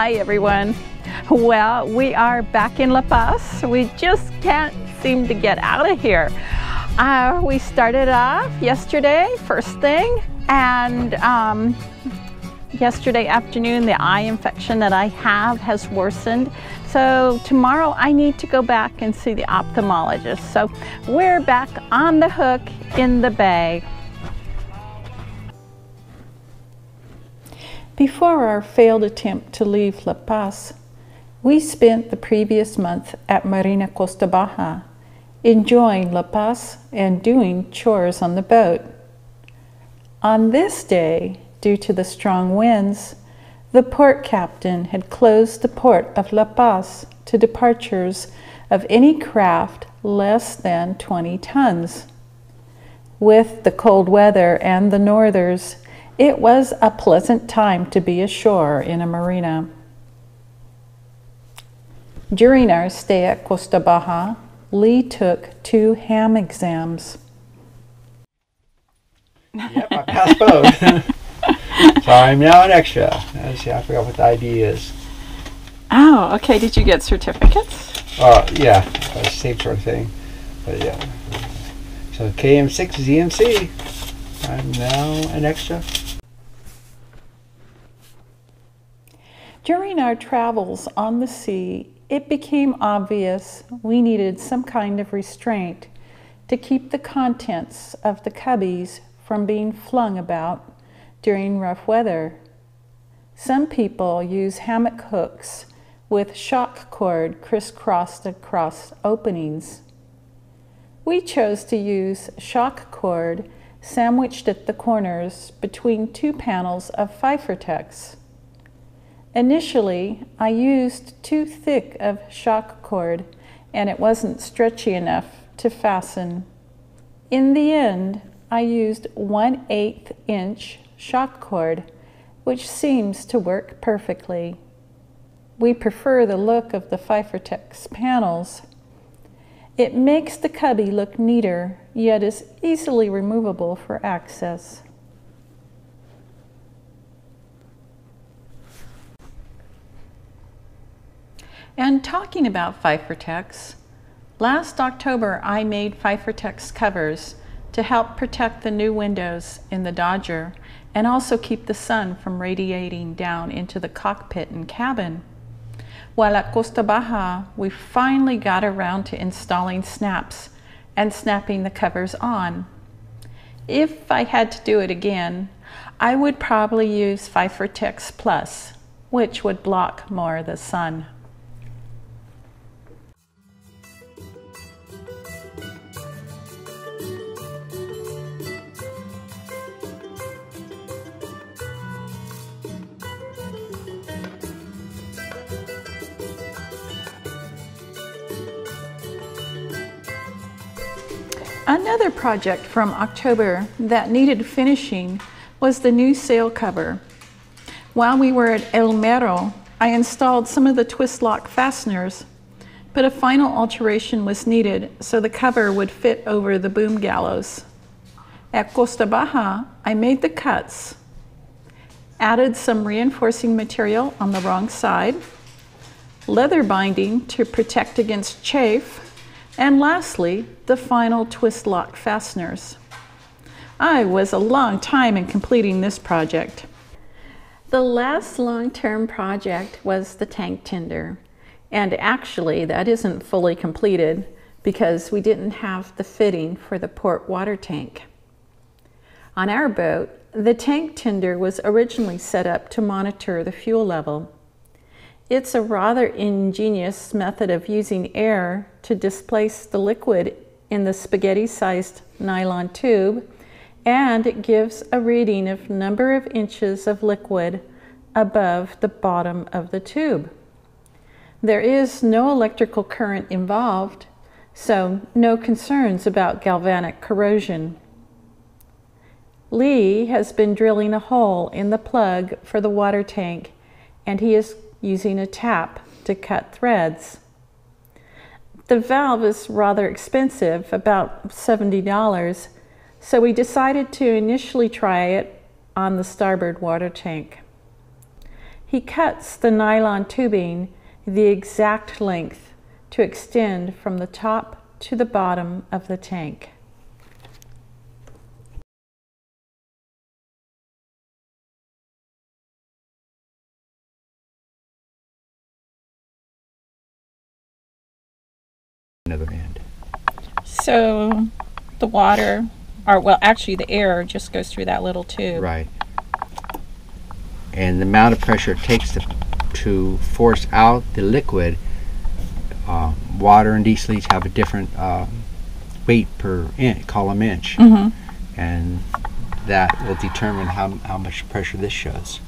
Hi everyone. Well, we are back in La Paz. We just can't seem to get out of here. We started off yesterday, first thing, and yesterday afternoon the eye infection that I have has worsened. So tomorrow I need to go back and see the ophthalmologist. So we're back on the hook in the bay. Before our failed attempt to leave La Paz, we spent the previous month at Marina Costa Baja, enjoying La Paz and doing chores on the boat. On this day, due to the strong winds, the port captain had closed the port of La Paz to departures of any craft less than 20 tons. With the cold weather and the northers, it was a pleasant time to be ashore in a marina. During our stay at Costa Baja, Lee took 2 ham exams. Yep, I passed both. So I'm now an extra. See, I forgot what the ID is. Oh, okay. Did you get certificates? Yeah, same sort of thing. But yeah. So KM6 ZMC. I'm now an extra. During our travels on the sea, it became obvious we needed some kind of restraint to keep the contents of the cubbies from being flung about during rough weather. Some people use hammock hooks with shock cord crisscrossed across openings. We chose to use shock cord sandwiched at the corners between 2 panels of Pfeiffertex. Initially, I used too thick of shock cord and it wasn't stretchy enough to fasten. In the end, I used 1/8 inch shock cord, which seems to work perfectly. We prefer the look of the Pfeiffertex panels. It makes the cubby look neater, yet is easily removable for access. And talking about Pfeiffertex, last October I made Pfeiffertex covers to help protect the new windows in the Dodger and also keep the sun from radiating down into the cockpit and cabin. While at Costa Baja, we finally got around to installing snaps and snapping the covers on. If I had to do it again, I would probably use Pfeiffertex Plus, which would block more of the sun. Another project from October that needed finishing was the new sail cover. While we were at El Mero, I installed some of the twist lock fasteners, but a final alteration was needed so the cover would fit over the boom gallows. At Costa Baja, I made the cuts, added some reinforcing material on the wrong side, leather binding to protect against chafe, and lastly, the final twist lock fasteners. I was a long time in completing this project. The last long-term project was the tank tender, and actually that isn't fully completed because we didn't have the fitting for the port water tank. On our boat, the tank tender was originally set up to monitor the fuel level. It's a rather ingenious method of using air to displace the liquid in the spaghetti-sized nylon tube, and it gives a reading of number of inches of liquid above the bottom of the tube. There is no electrical current involved, so no concerns about galvanic corrosion. Lee has been drilling a hole in the plug for the water tank, and he is using a tap to cut threads. The valve is rather expensive, about $70, so we decided to initially try it on the starboard water tank. He cuts the nylon tubing the exact length to extend from the top to the bottom of the tank. Another end. So the water, or well, actually the air just goes through that little tube. Right. And the amount of pressure it takes to force out the liquid, water and diesel each have a different weight per column inch. Mm-hmm. And that will determine how much pressure this shows.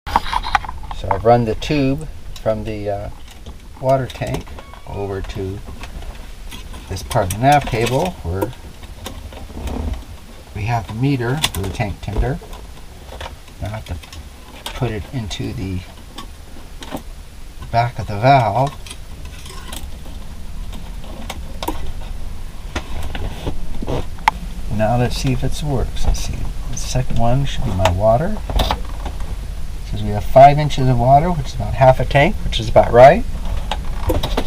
So I've run the tube from the water tank over to this part of the nav cable where we have the meter for the tank tender. I have to put it into the back of the valve. Now let's see if it works. Let's see. The second one should be my water. It says we have 5 inches of water, which is about half a tank, which is about right.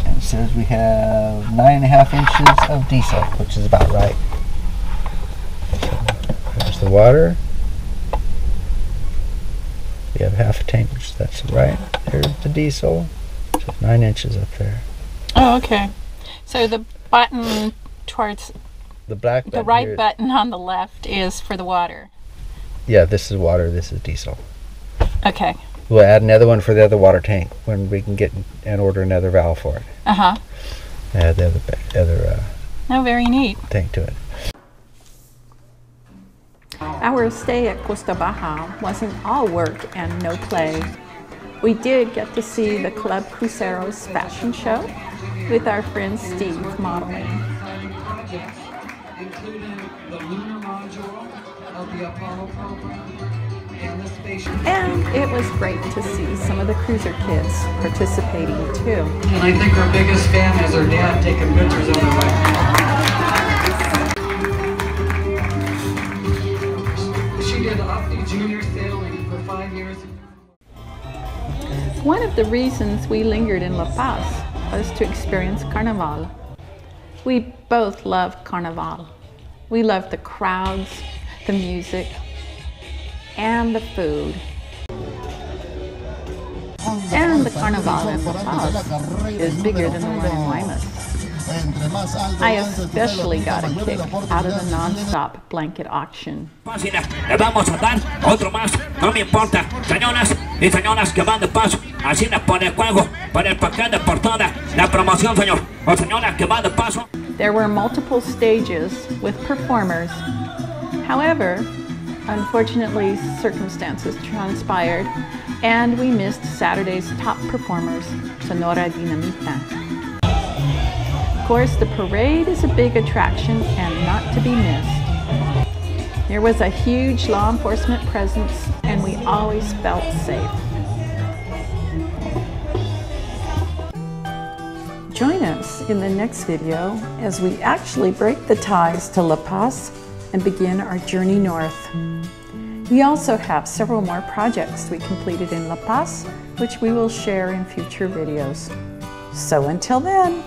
And it says we have 9.5 inches of diesel, which is about right. So there's the water. We have half a tank, which that's right. There's the diesel. So 9 inches up there. Oh, okay. So the button towards The black button the right here, button on the left is for the water. yeah, this is water, this is diesel. Okay. We'll add another one for the other water tank when we can get and order another valve for it. Uh-huh. Add the other Oh, very neat. tank to it. Our stay at Costa Baja wasn't all work and no play. We did get to see the Club Crucero's fashion show with our friend Steve modeling. Including the lunar module of the Apollo program and the spaceship. And it was great to see some of the cruiser kids participating too. And I think our biggest fan is her dad taking pictures of her right now. She did off-the junior sailing for 5 years. One of the reasons we lingered in La Paz was to experience Carnival. We both loved Carnival. We loved the crowds, the music, and the food. And the Carnival in La Paz is bigger than the one in Guaymas. I especially got a kick out of the non-stop blanket auction. Le vamos a dar otro más, no me importa, señoras y señoras que van de paso, así por el juego, por el paquete, por toda la promoción, señor, o señoras que van de paso. There were multiple stages with performers. However, unfortunately, circumstances transpired and we missed Saturday's top performers, Sonora Dinamita. Of course, the parade is a big attraction and not to be missed. There was a huge law enforcement presence and we always felt safe. Join us in the next video as we actually break the ties to La Paz and begin our journey north. We also have several more projects we completed in La Paz, which we will share in future videos. So until then,